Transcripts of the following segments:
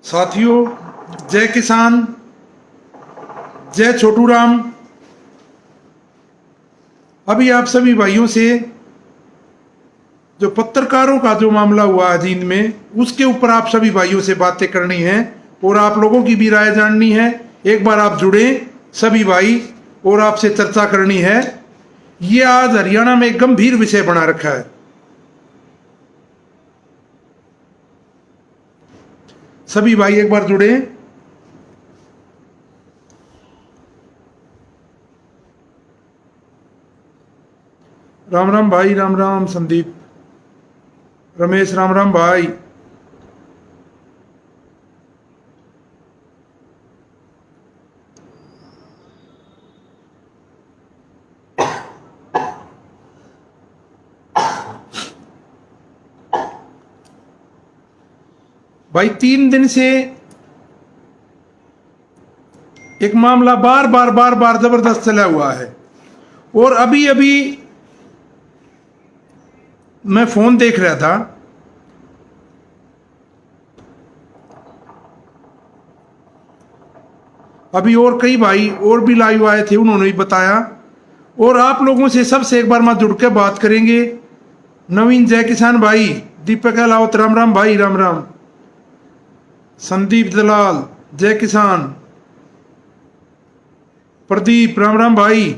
साथियों, जय किसान, जय छोटू राम। अभी आप सभी भाइयों से जो पत्रकारों का जो मामला हुआ जींद में, उसके ऊपर आप सभी भाइयों से बातें करनी है और आप लोगों की भी राय जाननी है। एक बार आप जुड़े सभी भाई और आपसे चर्चा करनी है। ये आज हरियाणा में एक गंभीर विषय बना रखा है। सभी भाई एक बार जुड़े। राम राम भाई, राम राम संदीप, रमेश, राम राम भाई। भाई 3 दिन से एक मामला बार बार जबरदस्त चला हुआ है और अभी अभी मैं फोन देख रहा था। अभी और कई भाई और भी लाइव आए थे, उन्होंने भी बताया और आप लोगों से सबसे एक बार मैं जुड़ के बात करेंगे। नवीन जय किसान भाई, दीपक अलावत राम राम भाई, राम राम। संदीप दलाल जय किसान, प्रदीप राम राम भाई।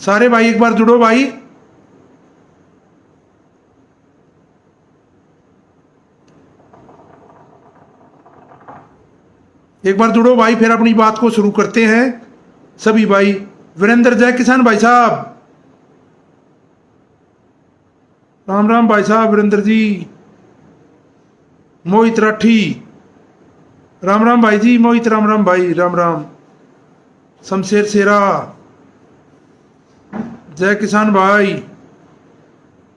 सारे भाई एक बार जुड़ो भाई। एक बार जुड़ो भाई, फिर अपनी बात को शुरू करते हैं सभी भाई। वीरेंद्र जय किसान भाई साहब, राम राम भाई साहब वीरेंद्र जी। मोहित राठी, राम राम भाई जी। मोहित राम राम भाई, राम राम। शमशेर शेरा जय किसान भाई।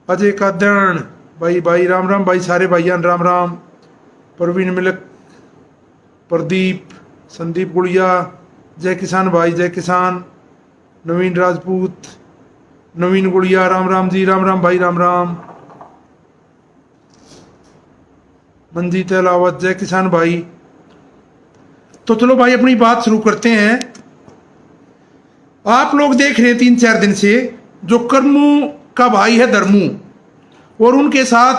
अजय कादन भाई, भाई राम राम भाई। सारे भाईयान राम राम। प्रवीण मिलक, प्रदीप, संदीप गुड़िया जय किसान भाई, जय किसान। नवीन राजपूत, नवीन गुड़िया राम राम जी, राम राम भाई, राम राम। मंजीत अलावत जय किसान भाई। तो चलो भाई अपनी बात शुरू करते हैं। आप लोग देख रहे हैं 3-4 दिन से जो कर्मू का भाई है धर्मू, और उनके साथ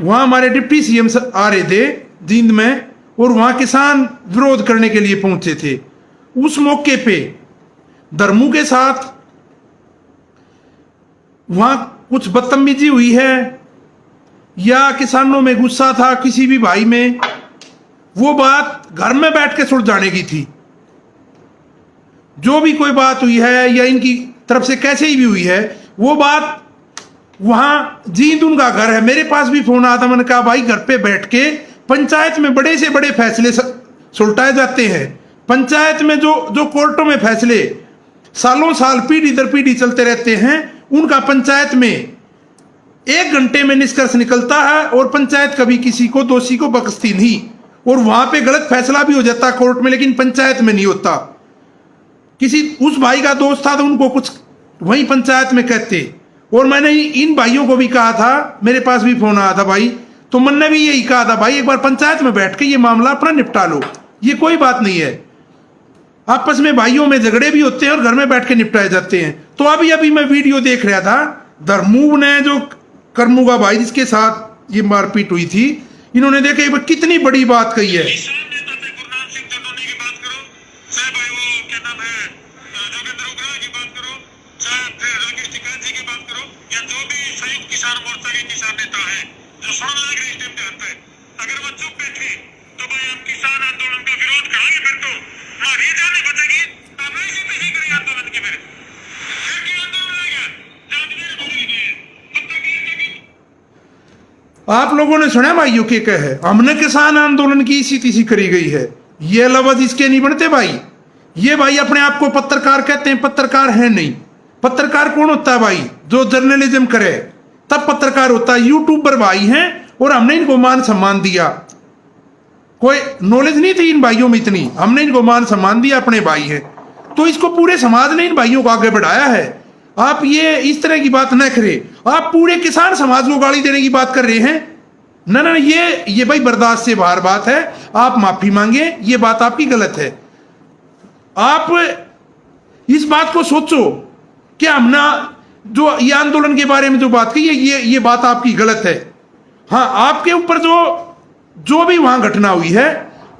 वहां हमारे डिप्टी सीएम आ रहे थे जींद में और वहां किसान विरोध करने के लिए पहुंचे थे। उस मौके पे धर्मू के साथ वहां कुछ बदतमीजी हुई है या किसानों में गुस्सा था किसी भी भाई में, वो बात घर में बैठ के सुलझाने की थी। जो भी कोई बात हुई है या इनकी तरफ से कैसे ही भी हुई है, वो बात वहां जींद उनका घर है। मेरे पास भी फोन आया था, मैंने कहा भाई घर पे बैठ के पंचायत में बड़े से बड़े फैसले सुलटाए जाते हैं। पंचायत में जो कोर्टों में फैसले सालों साल पीढ़ी दर पीढ़ी चलते रहते हैं, उनका पंचायत में 1 घंटे में निष्कर्ष निकलता है और पंचायत कभी किसी को दोषी को बख्शती नहीं। और वहां पे गलत फैसला भी हो जाता कोर्ट में, लेकिन पंचायत में नहीं होता। किसी उस भाई का दोस्त था तो उनको कुछ वहीं पंचायत में कहते। और मैंने इन भाइयों को भी कहा था, मेरे पास भी फोन आया था भाई, तो मैंने भी यही कहा था भाई एक बार पंचायत में बैठ के ये मामला अपना निपटा लो, ये कोई बात नहीं है। आपस में भाइयों में झगड़े भी होते हैं और घर में बैठ के निपटाए जाते हैं। तो अभी अभी मैं वीडियो देख रहा था, धर्मू ने जो कर्मू का भाई जिसके साथ ये मारपीट हुई थी, इन्होंने देखा कितनी बड़ी बात कही है। आप लोगों ने सुना भाइयों के कहे, हमने किसान आंदोलन की इसी तीसी करी गई है। ये लफ्ज इसके नहीं बनते भाई। ये भाई अपने आप को पत्रकार कहते हैं, पत्रकार है नहीं। पत्रकार कौन होता है भाई? जो जर्नलिज्म करे तब पत्रकार होता है। यूट्यूबर भाई हैं और हमने इनको मान सम्मान दिया। कोई नॉलेज नहीं थी इन भाइयों में इतनी, हमने इनको मान सम्मान दिया, अपने भाई हैं। तो इसको पूरे समाज ने इन भाइयों को आगे बढ़ाया है। आप ये इस तरह की बात न करें। आप पूरे किसान समाज को गाली देने की बात कर रहे हैं। ना ना, ये भाई बर्दाश्त से बाहर बात है। आप माफी मांगे, ये बात आपकी गलत है। आप इस बात को सोचो कि हमने जो ये आंदोलन के बारे में जो बात की, ये बात आपकी गलत है। हाँ, आपके ऊपर जो भी वहां घटना हुई है,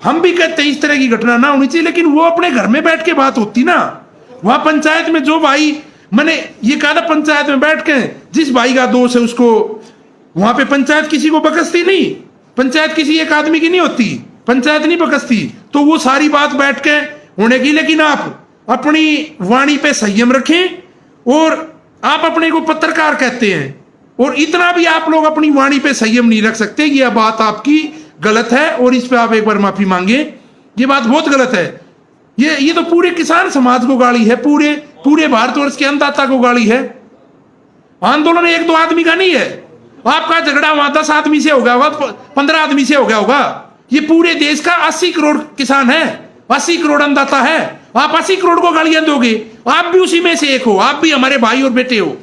हम भी कहते हैं इस तरह की घटना ना होनी चाहिए, लेकिन वो अपने घर में बैठ के बात होती ना। वहां पंचायत में जो भाई, मैंने ये कहा था पंचायत में बैठ के जिस भाई का दोष है उसको, वहां पे पंचायत किसी को बकसती नहीं, पंचायत किसी एक आदमी की नहीं होती, पंचायत नहीं बकसती। तो वो सारी बात बैठ के होने की, लेकिन आप अपनी वाणी पे संयम रखें। और आप अपने को पत्रकार कहते हैं, और इतना भी आप लोग अपनी वाणी पे संयम नहीं रख सकते, यह बात आपकी गलत है। और इस पे आप एक बार माफी मांगे, ये बात बहुत गलत है। ये तो पूरे किसान समाज को गाली है, पूरे भारतवर्ष के अन्नदाता को गाली है। आंदोलन एक दो आदमी का नहीं है। आपका झगड़ा वहां 10 आदमी से हो गया होगा, 15 आदमी से हो गया होगा। ये पूरे देश का 80 करोड़ किसान है, 80 करोड़ अन्नदाता है। आप 80 करोड़ को गालियां दोगे? आप भी उसी में से एक हो, आप भी हमारे भाई और बेटे हो,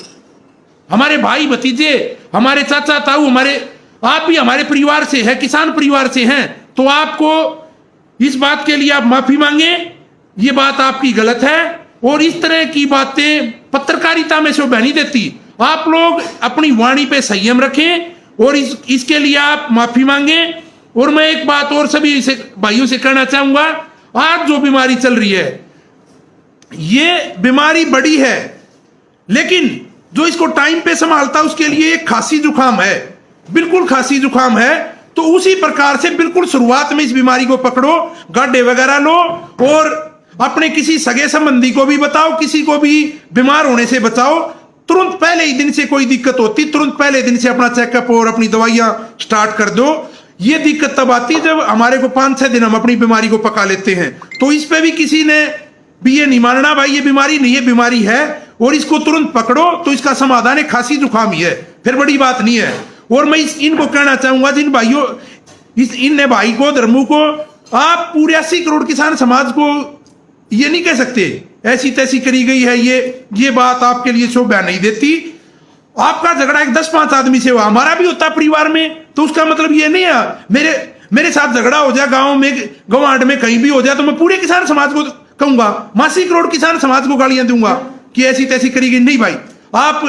हमारे भाई भतीजे, हमारे चाचा ताऊ, आप भी हमारे परिवार से है, किसान परिवार से हैं। तो आपको इस बात के लिए आप माफी मांगे, ये बात आपकी गलत है। और इस तरह की बातें पत्रकारिता में शोभा नहीं देती। आप लोग अपनी वाणी पे संयम रखें और इसके लिए आप माफी मांगे। और मैं एक बात और सभी भाइयों से कहना चाहूंगा, आज जो बीमारी चल रही है, ये बीमारी बड़ी है, लेकिन जो इसको टाइम पे संभालता है उसके लिए एक खांसी जुकाम है, बिल्कुल खांसी जुकाम है। तो उसी प्रकार से बिल्कुल शुरुआत में इस बीमारी को पकड़ो, गाड्डे वगैरह लो और अपने किसी सगे संबंधी को भी बताओ, किसी को भी बीमार होने से बचाओ। तुरंत पहले ही दिन से कोई दिक्कत होती, तुरंत पहले दिन से अपना चेकअप और अपनी दवाइयां स्टार्ट कर दो। ये दिक्कत तब आती जब हमारे को 5-6 दिन हम अपनी बीमारी को पका लेते हैं। तो इस पे भी किसी ने भी ये नहीं मानना भाई ये बीमारी नहीं है, बीमारी है और इसको तुरंत पकड़ो। तो इसका समाधान है खांसी जुकाम ही है, फिर बड़ी बात नहीं है। और मैं इनको कहना चाहूंगा, जिन भाइयों, इन भाई को, धर्मों को, आप पूरे 80 करोड़ किसान समाज को ये नहीं कह सकते ऐसी तैसी करी गई है, ये बात आपके लिए शोभा नहीं देती। आपका झगड़ा एक 10-5 आदमी से हुआ, हमारा भी होता परिवार में, तो उसका मतलब ये नहीं है मेरे साथ झगड़ा हो जाए गांव में, गवांड में, कहीं भी हो जाए तो मैं पूरे किसान समाज को कहूंगा, 80 करोड़ किसान समाज को गालियां दूंगा कि ऐसी तैसी करी गई। नहीं भाई, आप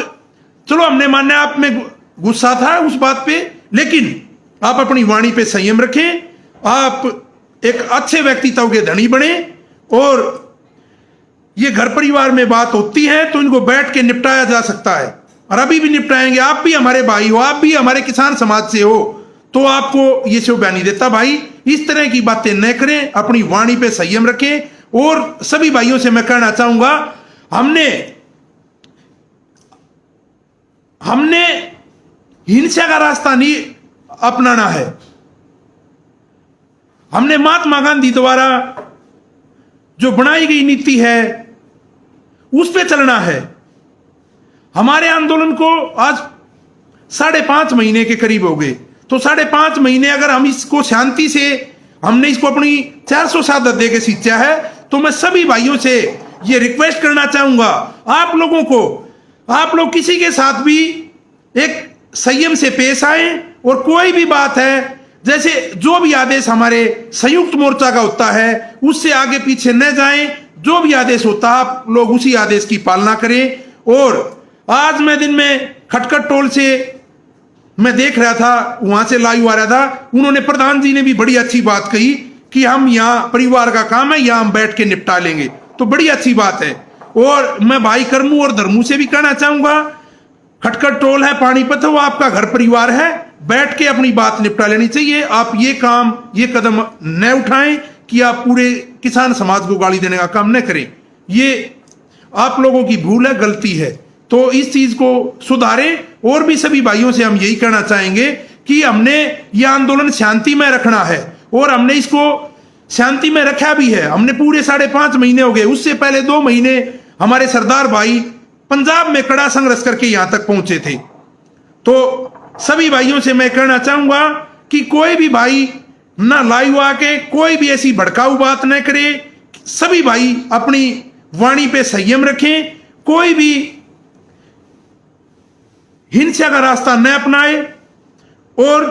चलो हमने माना आप में गुस्सा था उस बात पे, लेकिन आप अपनी वाणी पे संयम रखें, आप एक अच्छे व्यक्तित्व के धनी बने। और ये घर परिवार में बात होती है तो इनको बैठ के निपटाया जा सकता है, और अभी भी निपटाएंगे। आप भी हमारे भाई हो, आप भी हमारे किसान समाज से हो, तो आपको ये शोभा नहीं देता। भाई इस तरह की बातें न करें, अपनी वाणी पे संयम रखें। और सभी भाइयों से मैं कहना चाहूंगा, हमने हिंसा का रास्ता नहीं अपनाना है, हमने महात्मा गांधी द्वारा जो बनाई गई नीति है उस पे चलना है। हमारे आंदोलन को आज 5.5 महीने के करीब हो गए, तो 5.5 महीने अगर हम इसको शांति से, हमने इसको अपनी 400 शहादत दे के सींचा है, तो मैं सभी भाइयों से ये रिक्वेस्ट करना चाहूंगा, आप लोगों को, आप लोग किसी के साथ भी एक संयम से पेश आए। और कोई भी बात है, जैसे जो भी आदेश हमारे संयुक्त मोर्चा का होता है उससे आगे पीछे न जाएं, जो भी आदेश होता है आप लोग उसी आदेश की पालना करें। और आज मैं दिन में खटखट टोल से मैं देख रहा था, वहां से लाइव आ रहा था, उन्होंने, प्रधान जी ने भी बड़ी अच्छी बात कही कि हम यहाँ परिवार का काम है, यहाँ हम बैठ के निपटा लेंगे, तो बड़ी अच्छी बात है। और मैं भाई कर्मू और धर्मू से भी कहना चाहूंगा, खटखट टोल है, पानीपत है, वो आपका घर परिवार है, बैठ के अपनी बात निपटा लेनी चाहिए। आप ये कदम न उठाएं कि आप पूरे किसान समाज को गाली देने का काम न करें, ये आप लोगों की भूल है, गलती है। तो इस चीज को सुधारें। और भी सभी भाइयों से हम यही कहना चाहेंगे कि हमने यह आंदोलन शांति में रखना है, और हमने इसको शांति में रखा भी है। हमने पूरे 5.5 महीने हो गए, उससे पहले 2 महीने हमारे सरदार भाई पंजाब में कड़ा संघर्ष करके यहां तक पहुंचे थे। तो सभी भाइयों से मैं कहना चाहूंगा कि कोई भी भाई ना लाइव आके कोई भी ऐसी भड़काऊ बात न करे। सभी भाई अपनी वाणी पे संयम रखें, कोई भी हिंसा का रास्ता न अपनाए। और